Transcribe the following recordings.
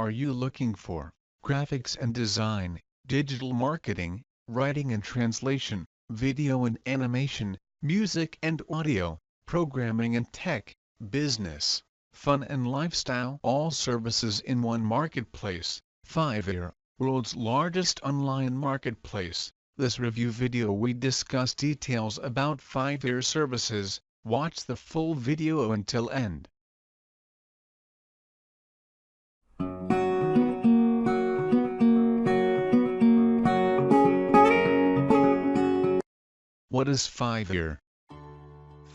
Are you looking for graphics and design, digital marketing, writing and translation, video and animation, music and audio, programming and tech, business, fun and lifestyle? All services in one marketplace. Fiverr, world's largest online marketplace. This review video we discuss details about Fiverr services. Watch the full video until end. What is Fiverr?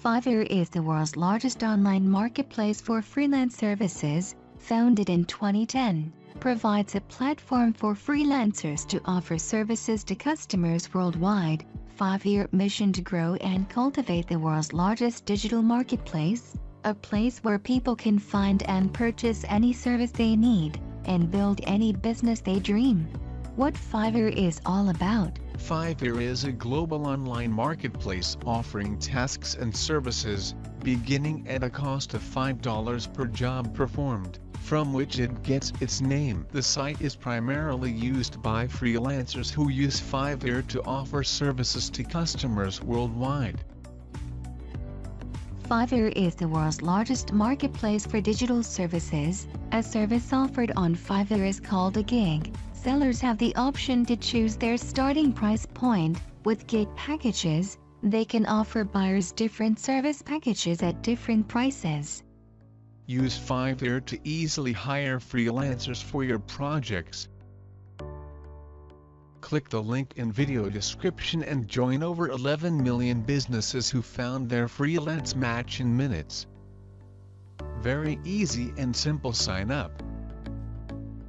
Fiverr is the world's largest online marketplace for freelance services, founded in 2010, provides a platform for freelancers to offer services to customers worldwide. Fiverr's mission to grow and cultivate the world's largest digital marketplace, a place where people can find and purchase any service they need, and build any business they dream. What Fiverr is all about. Fiverr is a global online marketplace offering tasks and services, beginning at a cost of $5 per job performed, from which it gets its name. The site is primarily used by freelancers who use Fiverr to offer services to customers worldwide. Fiverr is the world's largest marketplace for digital services. A service offered on Fiverr is called a gig. Sellers have the option to choose their starting price point. With gig packages, they can offer buyers different service packages at different prices. Use Fiverr to easily hire freelancers for your projects. Click the link in video description and join over 11 million businesses who found their freelance match in minutes. Very easy and simple sign up.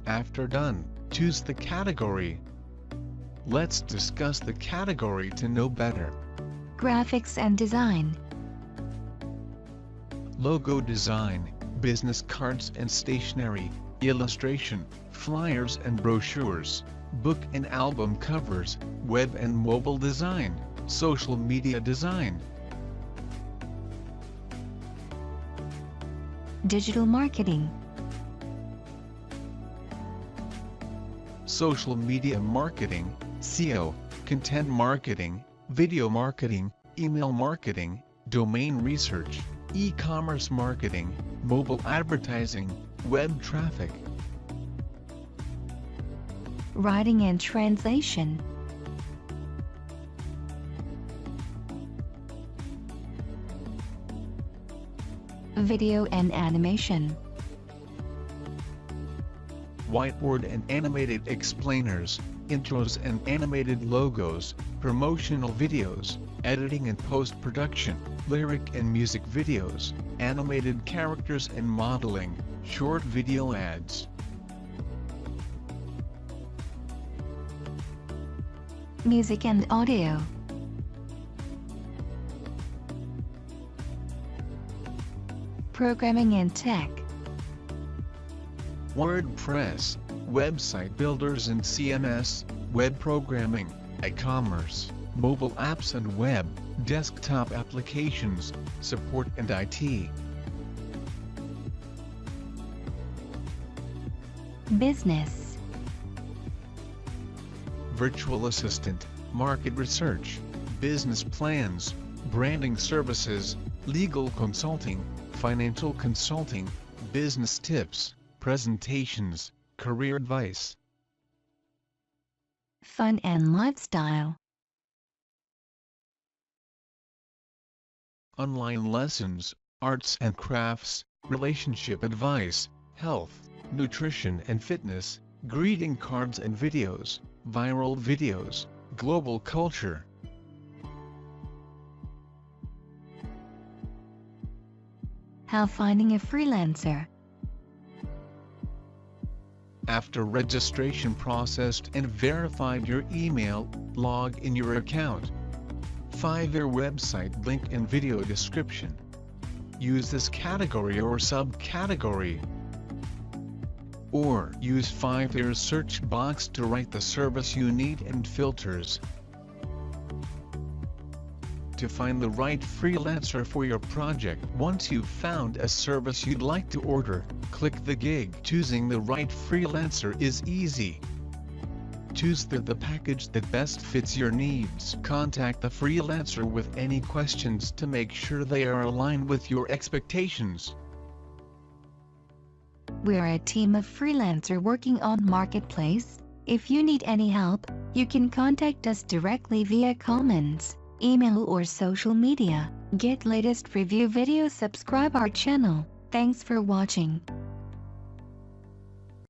After done, choose the category. Let's discuss the category to know better. Graphics and design. Logo design, business cards and stationery, illustration, flyers and brochures, book and album covers, web and mobile design, social media design. Digital marketing. Social media marketing, SEO, content marketing, video marketing, email marketing, domain research, e-commerce marketing, mobile advertising, web traffic. Writing and translation. Video and animation. Whiteboard and animated explainers, intros and animated logos, promotional videos, editing and post-production, lyric and music videos, animated characters and modeling, short video ads. Music and audio. Programming and tech. WordPress, website builders and CMS, web programming, e-commerce, mobile apps and web, desktop applications, support and IT. Business. Virtual assistant, market research, business plans, branding services, legal consulting, financial consulting, business tips, presentations, career advice. Fun and lifestyle. Online lessons, arts and crafts, relationship advice, health, nutrition and fitness, greeting cards and videos, viral videos, global culture. How finding a freelancer. After registration processed and verified your email, log in your account. Fiverr website link in video description. Use this category or subcategory. Or use Fiverr's search box to write the service you need and filters. to find the right freelancer for your project. Once you've found a service you'd like to order, click the gig. Choosing the right freelancer is easy. Choose the package that best fits your needs. Contact the freelancer with any questions to make sure they are aligned with your expectations. We are a team of freelancers working on Marketplace. If you need any help, you can contact us directly via comments, email or social media. Get latest review videos, subscribe our channel. Thanks for watching.